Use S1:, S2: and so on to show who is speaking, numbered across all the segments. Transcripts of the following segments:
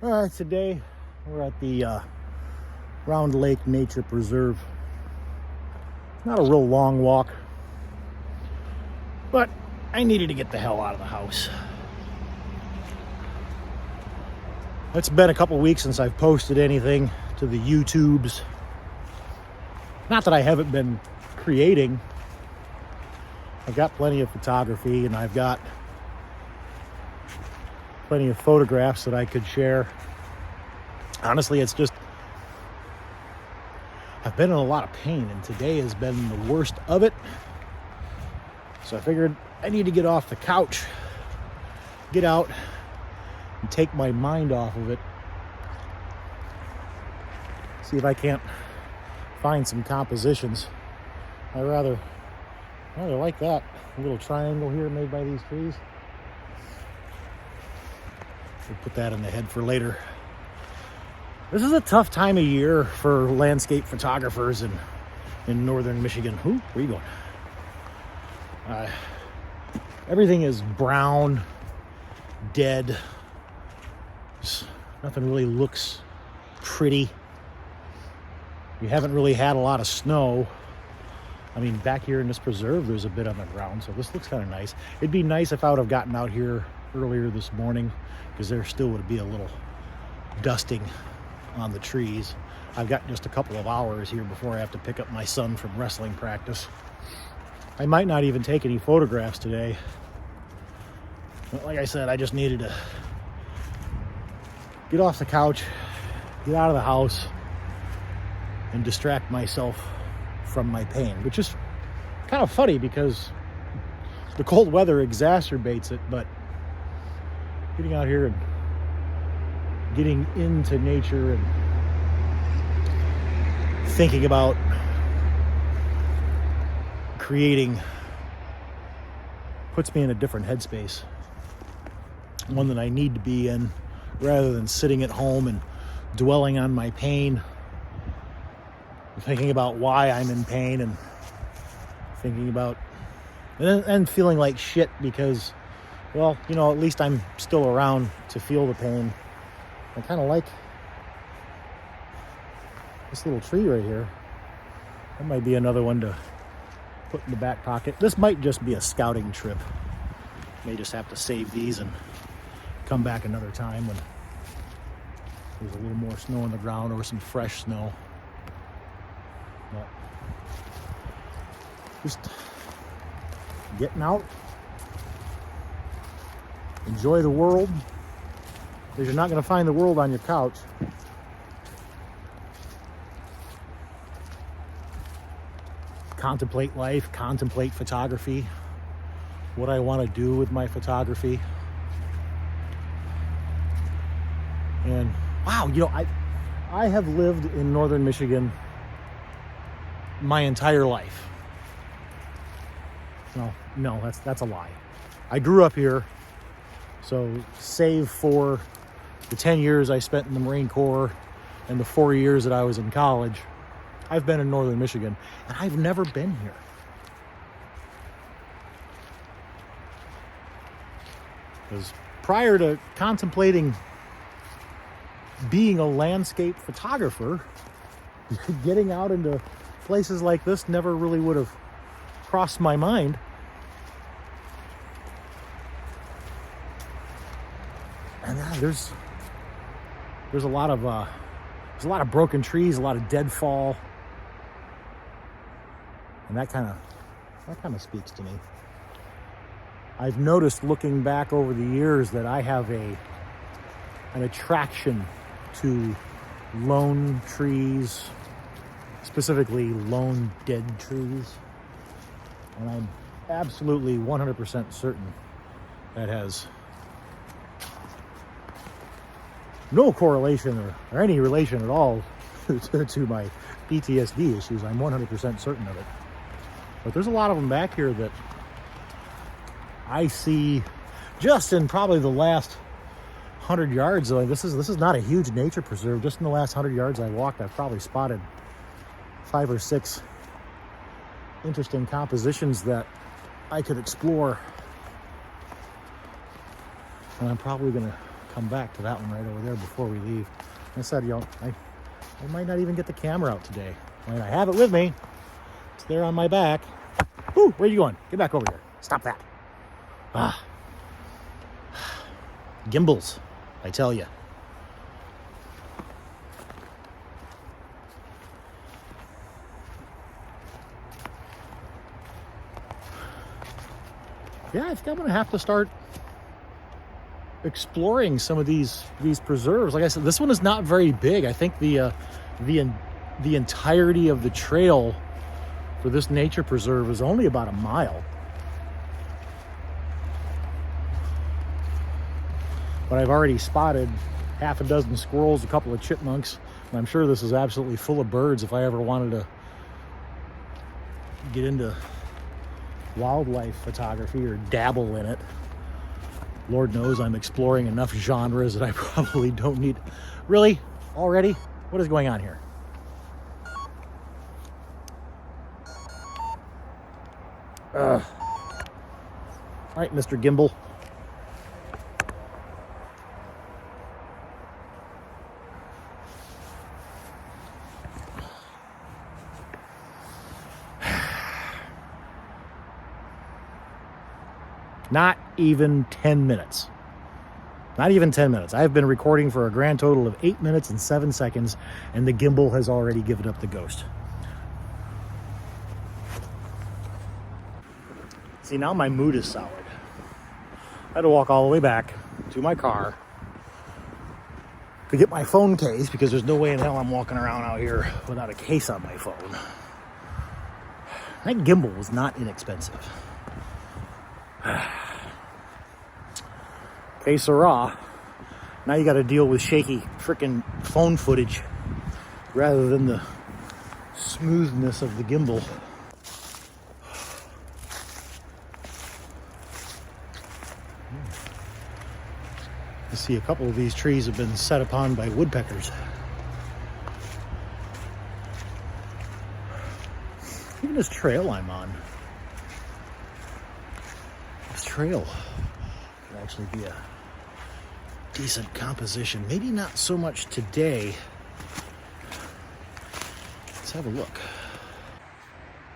S1: All right, today we're at the Round Lake Nature Preserve. Not a real long walk, but I needed to get the hell out of the house. It's been a couple weeks since I've posted anything to the YouTubes. Not that I haven't been creating. I've got plenty of photography and I've got plenty of photographs that I could share. Honestly, it's just I've been in a lot of pain and today has been the worst of it. So I figured I need to get off the couch, get out and take my mind off of it. See if I can't find some compositions. I rather like that little triangle here made by these trees. We'll put that in the head for later. This is a tough time of year for landscape photographers in northern Michigan. Where are you going? Everything is brown, dead. Nothing really looks pretty. We haven't really had a lot of snow. I mean, back here in this preserve, there's a bit on the ground, so this looks kind of nice. It'd be nice if I would have gotten out here earlier this morning, because there still would be a little dusting on the trees. I've got just a couple of hours here before I have to pick up my son from wrestling practice. I might not even take any photographs today. But like I said, I just needed to get off the couch, get out of the house, and distract myself from my pain, which is kind of funny because the cold weather exacerbates it, but getting out here and getting into nature and thinking about creating puts me in a different headspace, one that I need to be in, rather than sitting at home and dwelling on my pain, thinking about why I'm in pain, and thinking about and feeling like shit because, well, you know, at least I'm still around to feel the pain. I kind of like this little tree right here. That might be another one to put in the back pocket. This might just be a scouting trip. May just have to save these and come back another time when there's a little more snow on the ground or some fresh snow. But just getting out, enjoy the world, because you're not going to find the world on your couch. Contemplate life, contemplate photography, what I want to do with my photography. And wow, you know, I have lived in northern Michigan my entire life. No, that's a lie. I grew up here, so save for the 10 years I spent in the Marine Corps and the 4 years that I was in college, I've been in northern Michigan, and I've never been here. Because prior to contemplating being a landscape photographer, getting out into places like this never really would have crossed my mind. And there's a lot of broken trees, a lot of deadfall, and that kind of speaks to me. I've noticed looking back over the years that I have an attraction to lone trees, specifically lone dead trees, and I'm absolutely 100% certain that has no correlation or any relation at all to my PTSD issues. I'm 100% certain of it. But there's a lot of them back here that I see just in probably the last 100 yards. Like this is not a huge nature preserve. Just in the last 100 yards I walked, I've probably spotted 5 or 6 interesting compositions that I could explore. And I'm probably going to come back to that one right over there before we leave. I said, I might not even get the camera out today. I mean, I have it with me. It's there on my back. Woo, where are you going? Get back over here. Stop that. Gimbals, I tell you. Yeah, I think I'm going to have to start exploring some of these preserves. Like I said, this one is not very big. I think the entirety of the trail for this nature preserve is only about a mile. But I've already spotted half a dozen squirrels, a couple of chipmunks, and I'm sure this is absolutely full of birds if I ever wanted to get into wildlife photography or dabble in it. Lord knows I'm exploring enough genres that I probably don't need. Really? Already? What is going on here? All right, Mr. Gimbal. Not even 10 minutes. Not even 10 minutes. I've been recording for a grand total of 8 minutes and 7 seconds, and the gimbal has already given up the ghost. See, now my mood is soured. I had to walk all the way back to my car to get my phone case, because there's no way in hell I'm walking around out here without a case on my phone. That gimbal was not inexpensive. Okay, Sarah. Now you got to deal with shaky frickin' phone footage rather than the smoothness of the gimbal. You see a couple of these trees have been set upon by woodpeckers. Even this trail I'm on. This trail could actually be a decent composition. Maybe not so much today. Let's have a look.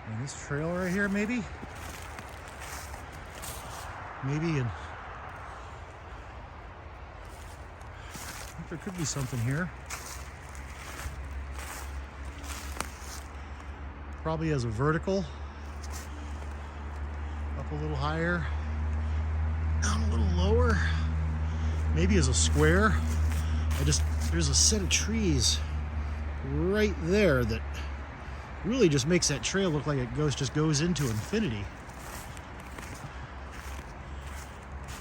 S1: And this trail right here, maybe? Maybe in... I think there could be something here. Probably as a vertical. Up a little higher. Down a little lower. Maybe as a square. There's a set of trees right there that really just makes that trail look like it just goes into infinity.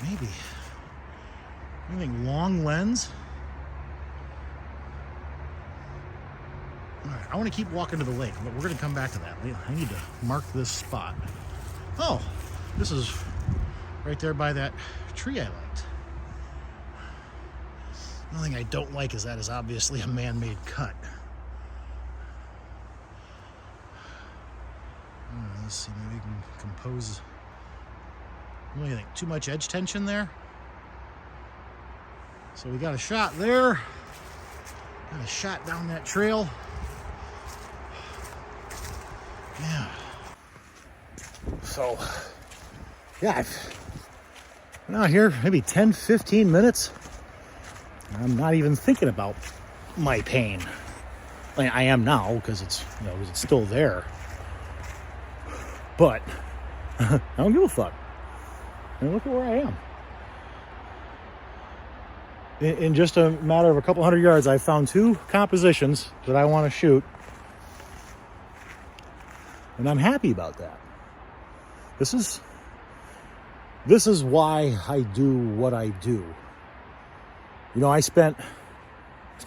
S1: Maybe. Anything long lens? All right, I want to keep walking to the lake, but we're going to come back to that. I need to mark this spot. Oh, this is right there by that tree I liked. The only thing I don't like is that is obviously a man-made cut. Let's see, maybe we can compose. What do you think? Too much edge tension there? So we got a shot there. Got a shot down that trail. Yeah. So, yeah, I've been out here maybe 10, 15 minutes. I'm not even thinking about my pain. I mean, I am now because it's still there. But I don't give a fuck. And look at where I am. In just a matter of a couple hundred yards, I found 2 compositions that I want to shoot. And I'm happy about that. This is why I do what I do. You know, I spent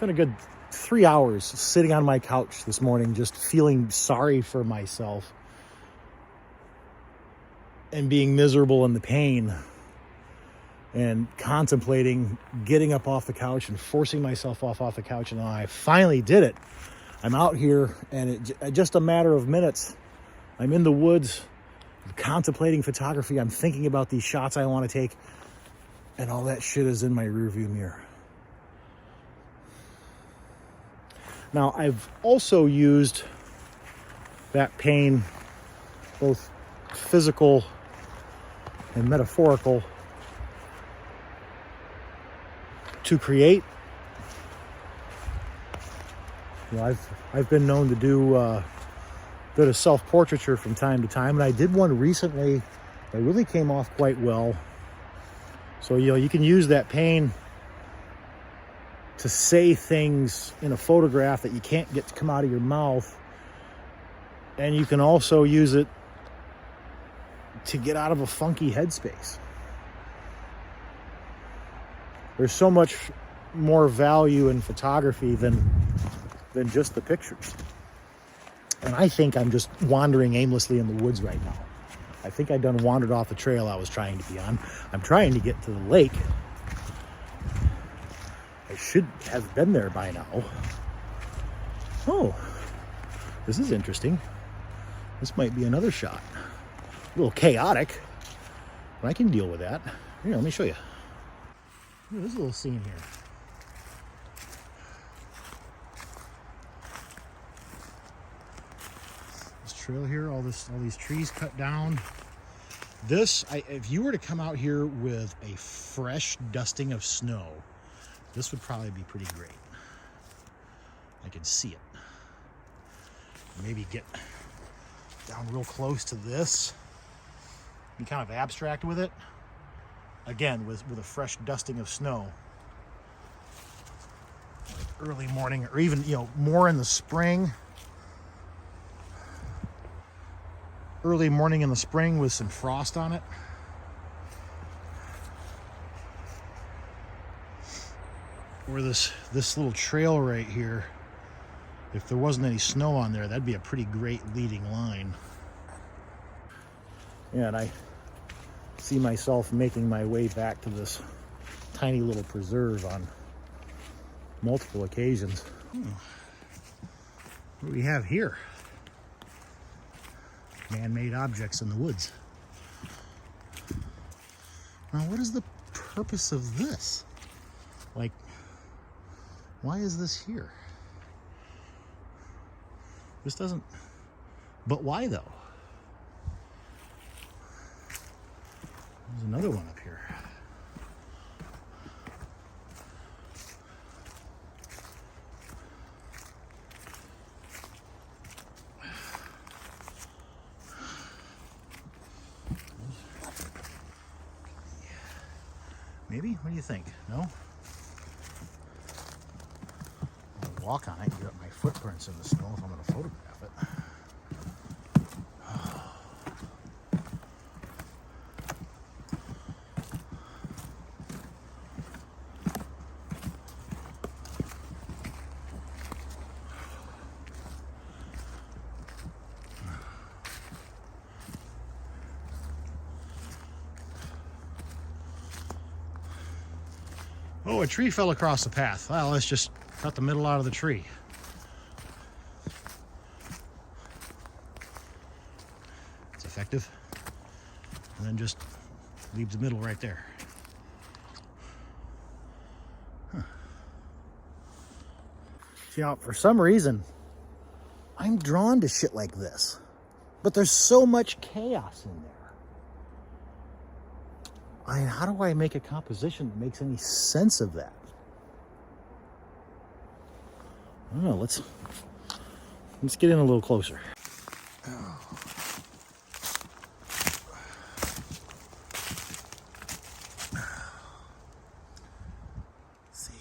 S1: a good 3 hours sitting on my couch this morning just feeling sorry for myself and being miserable in the pain and contemplating getting up off the couch and forcing myself off the couch. And I finally did it. I'm out here, and just a matter of minutes, I'm in the woods contemplating photography. I'm thinking about these shots I want to take. And all that shit is in my rearview mirror. Now, I've also used that pain, both physical and metaphorical, to create. You know, I've been known to do a bit of self-portraiture from time to time, and I did one recently that really came off quite well. So, you know, you can use that pain to say things in a photograph that you can't get to come out of your mouth, and you can also use it to get out of a funky headspace. There's so much more value in photography than just the pictures. And I think I'm just wandering aimlessly in the woods right now. I think I done wandered off the trail I was trying to be on. I'm trying to get to the lake. I should have been there by now. Oh, this is interesting. This might be another shot. A little chaotic, but I can deal with that. Here, let me show you. Ooh, there's a little scene here. This trail here, all these trees cut down. If you were to come out here with a fresh dusting of snow, this would probably be pretty great. I can see it. Maybe get down real close to this. Be kind of abstract with it. Again, with a fresh dusting of snow. Like early morning, or even, you know, more in the spring. Early morning in the spring with some frost on it. Or this little trail right here, if there wasn't any snow on there, that'd be a pretty great leading line. Yeah, and I see myself making my way back to this tiny little preserve on multiple occasions. What do we have here? Man-made objects in the woods. Now, what is the purpose of this? Like, why is this here? This doesn't... But why, though? There's another one up here. Maybe? What do you think? No? I'll walk on it and get my footprints in the snow if I'm going to photograph it. Oh, a tree fell across the path. Well, let's just cut the middle out of the tree. It's effective. And then just leave the middle right there. Huh. You know, for some reason, I'm drawn to shit like this. But there's so much chaos in there. I mean, how do I make a composition that makes any sense of that? I don't know, let's get in a little closer. See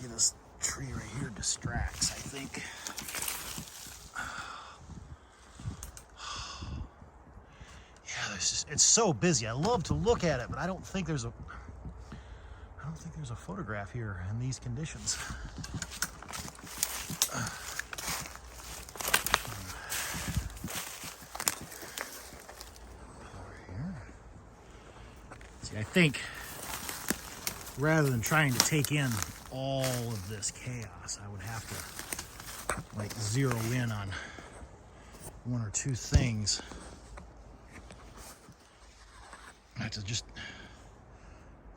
S1: this tree right here distracts, I think. It's so busy. I love to look at it, but I don't think there's a photograph here in these conditions. Over here. See, I think rather than trying to take in all of this chaos, I would have to like zero in on one or two things. I have to just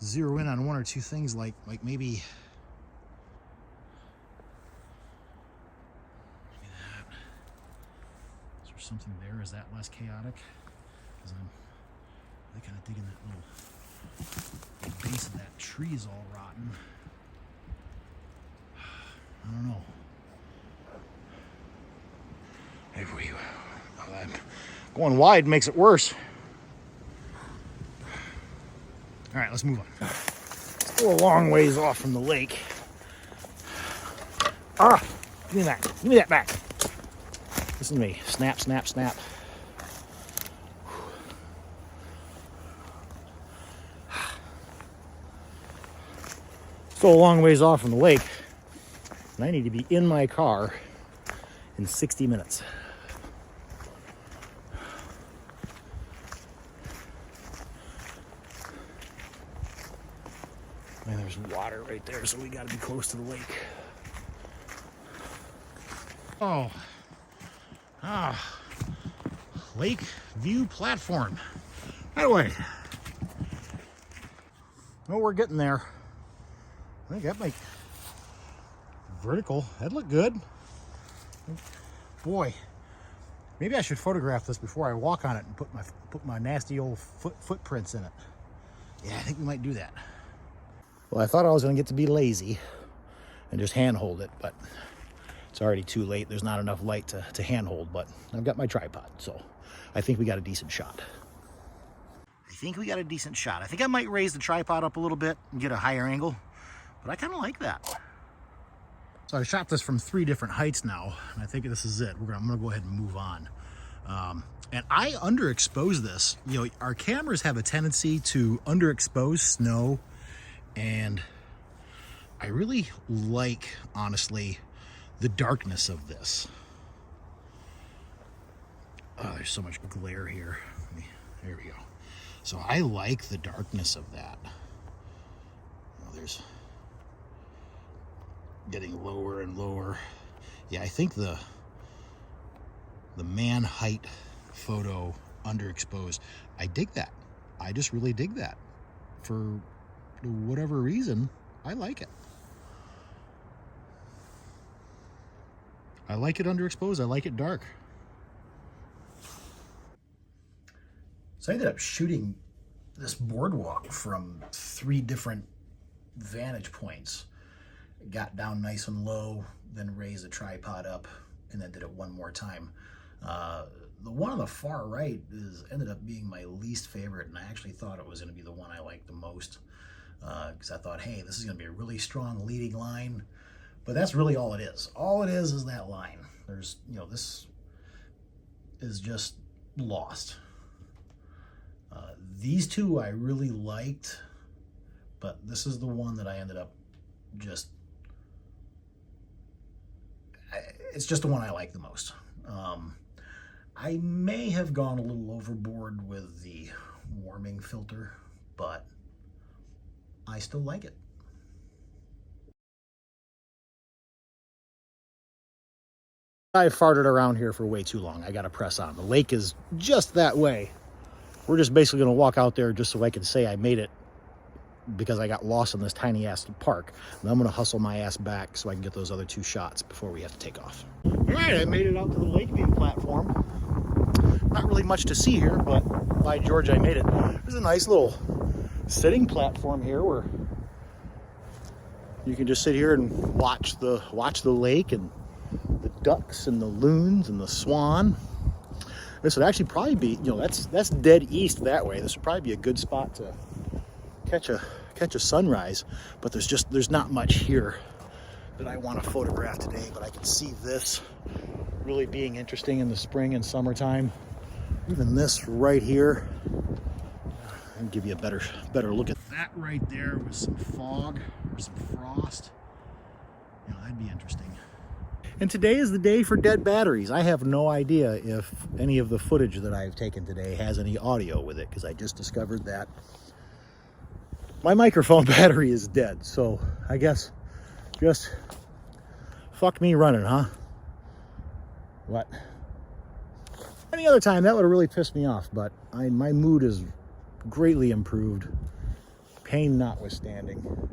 S1: zero in on one or two things, like maybe that. Is there something there? Is that less chaotic? Because I'm really kind of digging that little base of that tree is all rotten. I don't know. If we, going wide makes it worse. All right, let's move on. Still a long ways off from the lake. Ah, give me that. Give me that back. Listen to me. Snap, snap, snap. Still a long ways off from the lake. And I need to be in my car in 60 minutes. And there's water right there, so we gotta be close to the lake. Oh, lake view platform. Anyway, well, we're getting there. I think that might vertical. That'd look good. Boy, maybe I should photograph this before I walk on it and put my nasty old footprints in it. Yeah, I think we might do that. Well, I thought I was going to get to be lazy and just handhold it, but it's already too late. There's not enough light to handhold, but I've got my tripod, so I think we got a decent shot. I think I might raise the tripod up a little bit and get a higher angle, but I kind of like that. So I shot this from 3 different heights now, and I think this is it. I'm gonna go ahead and move on. And I underexpose this. You know, our cameras have a tendency to underexpose snow, and I really like, honestly, the darkness of this. Oh, there's so much glare here. There we go. So I like the darkness of that. Oh, there's getting lower and lower. Yeah, I think the man height photo underexposed, I dig that. I just really dig that. For whatever reason, I like it. I like it underexposed. I like it dark. So I ended up shooting this boardwalk from 3 different vantage points. Got down nice and low, then raised the tripod up, and then did it one more time. The one on the far right ended up being my least favorite, and I actually thought it was going to be the one I liked the most, because I thought, hey, this is going to be a really strong leading line, but that's really all it is. All it is that line. There's, you know, this is just lost. These 2 I really liked, but this is the one that I ended up just, it's just the one I like the most. I may have gone a little overboard with the warming filter, but I still like it. I farted around here for way too long. I gotta press on. The lake is just that way. We're just basically gonna walk out there just so I can say I made it, because I got lost in this tiny ass park. And I'm gonna hustle my ass back so I can get those other 2 shots before we have to take off. All right, I made it out to the lake view platform. Not really much to see here, but by George, I made it. There's a nice little sitting platform here where you can just sit here and watch the lake and the ducks and the loons and the swan. This would actually probably be, you know, that's dead east that way. This would probably be a good spot to catch a sunrise, but there's not much here that I want to photograph today, but I can see this really being interesting in the spring and summertime. Even this right here, I'll give you a better look at that right there with some fog or some frost. You know, that'd be interesting. And today is the day for dead batteries. I have no idea if any of the footage that I've taken today has any audio with it, because I just discovered that my microphone battery is dead. So I guess just fuck me running, huh? What? Any other time that would have really pissed me off, but my mood is greatly improved, pain notwithstanding.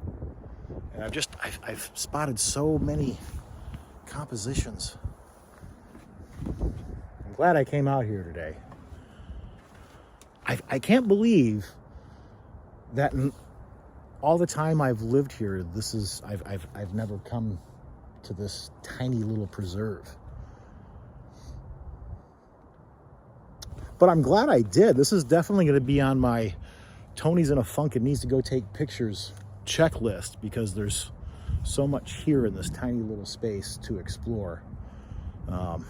S1: And I've spotted so many compositions. I'm glad I came out here today. I can't believe that in all the time I've lived here, I've never come to this tiny little preserve. But I'm glad I did. This is definitely going to be on my Tony's in a funk and needs to go take pictures checklist, because there's so much here in this tiny little space to explore. I'm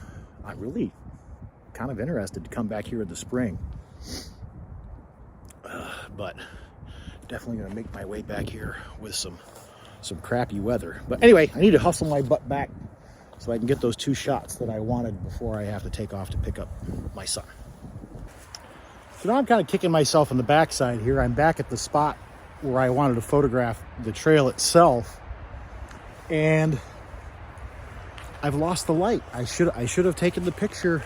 S1: really kind of interested to come back here in the spring, but definitely going to make my way back here with some crappy weather. But anyway, I need to hustle my butt back so I can get those 2 shots that I wanted before I have to take off to pick up my son. So now I'm kind of kicking myself in the backside here. I'm back at the spot where I wanted to photograph the trail itself, and I've lost the light. I should have taken the picture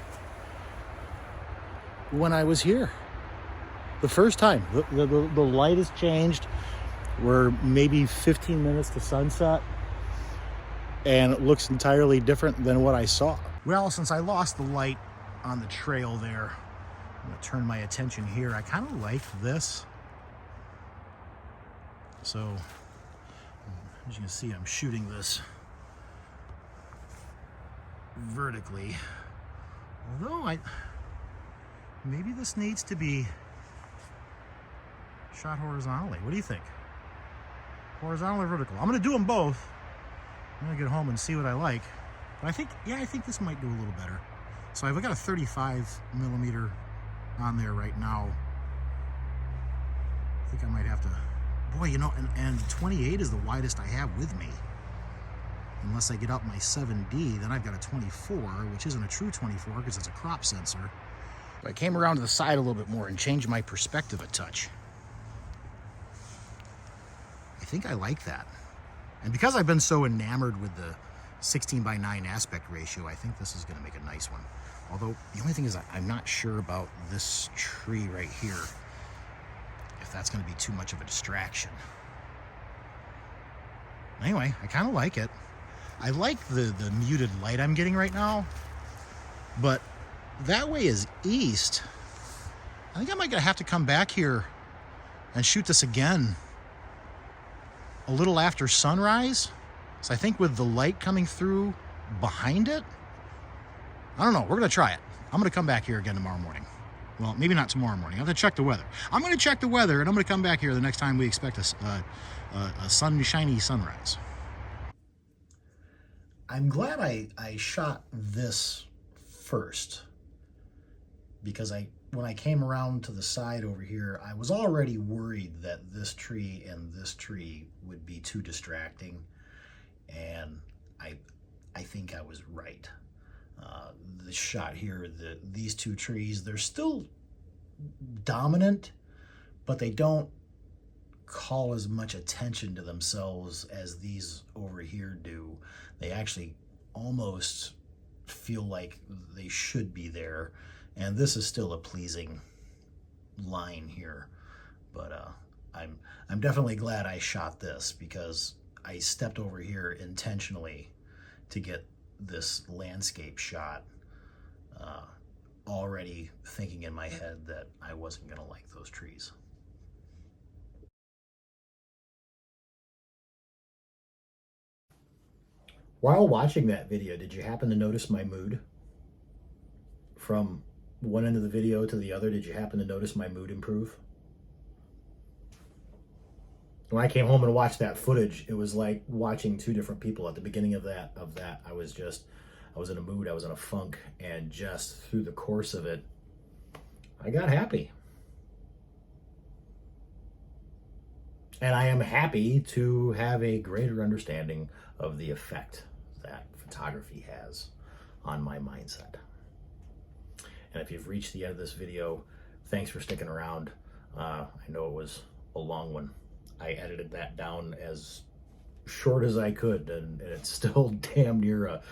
S1: when I was here the first time. The light has changed. We're maybe 15 minutes to sunset, and it looks entirely different than what I saw. Well, since I lost the light on the trail there, I'm gonna turn my attention here. I kind of like this. So, as you can see, I'm shooting this vertically. Although maybe this needs to be shot horizontally. What do you think? Horizontal or vertical? I'm gonna do them both. I'm gonna get home and see what I like. But I think this might do a little better. So I've got a 35 millimeter on there right now. I think I might have to, boy, you know, and 28 is the widest I have with me. Unless I get up my 7D, then I've got a 24, which isn't a true 24 because it's a crop sensor. But I came around to the side a little bit more and changed my perspective a touch. I think I like that. And because I've been so enamored with the 16:9 aspect ratio, I think this is going to make a nice one. Although the only thing is I'm not sure about this tree right here, if that's going to be too much of a distraction. Anyway, I kind of like it. I like the muted light I'm getting right now, but that way is east. I think I might have to come back here and shoot this again a little after sunrise. So I think with the light coming through behind it, I don't know, we're gonna try it. I'm gonna come back here again tomorrow morning. Well, maybe not tomorrow morning. I have to check the weather. I'm gonna check the weather, and I'm gonna come back here the next time we expect a sunshiny sunrise. I'm glad I shot this first, because when I came around to the side over here, I was already worried that this tree and this tree would be too distracting, and I think I was right. The shot here, these 2 trees, they're still dominant, but they don't call as much attention to themselves as these over here do. They actually almost feel like they should be there, and this is still a pleasing line here. But I'm definitely glad I shot this, because I stepped over here intentionally to get this landscape shot, already thinking in my head that I wasn't gonna like those trees. While watching that video, did you happen to notice my mood? From one end of the video to the other, did you happen to notice my mood improve? When I came home and watched that footage, it was like watching 2 different people. At the beginning of that, I was in a mood, I was in a funk, and just through the course of it, I got happy. And I am happy to have a greater understanding of the effect that photography has on my mindset. And if you've reached the end of this video, thanks for sticking around. I know it was a long one. I edited that down as short as I could, and it's still damn near a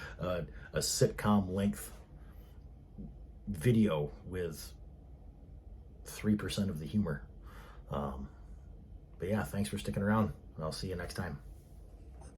S1: sitcom length video with 3% of the humor. But yeah, thanks for sticking around. I'll see you next time.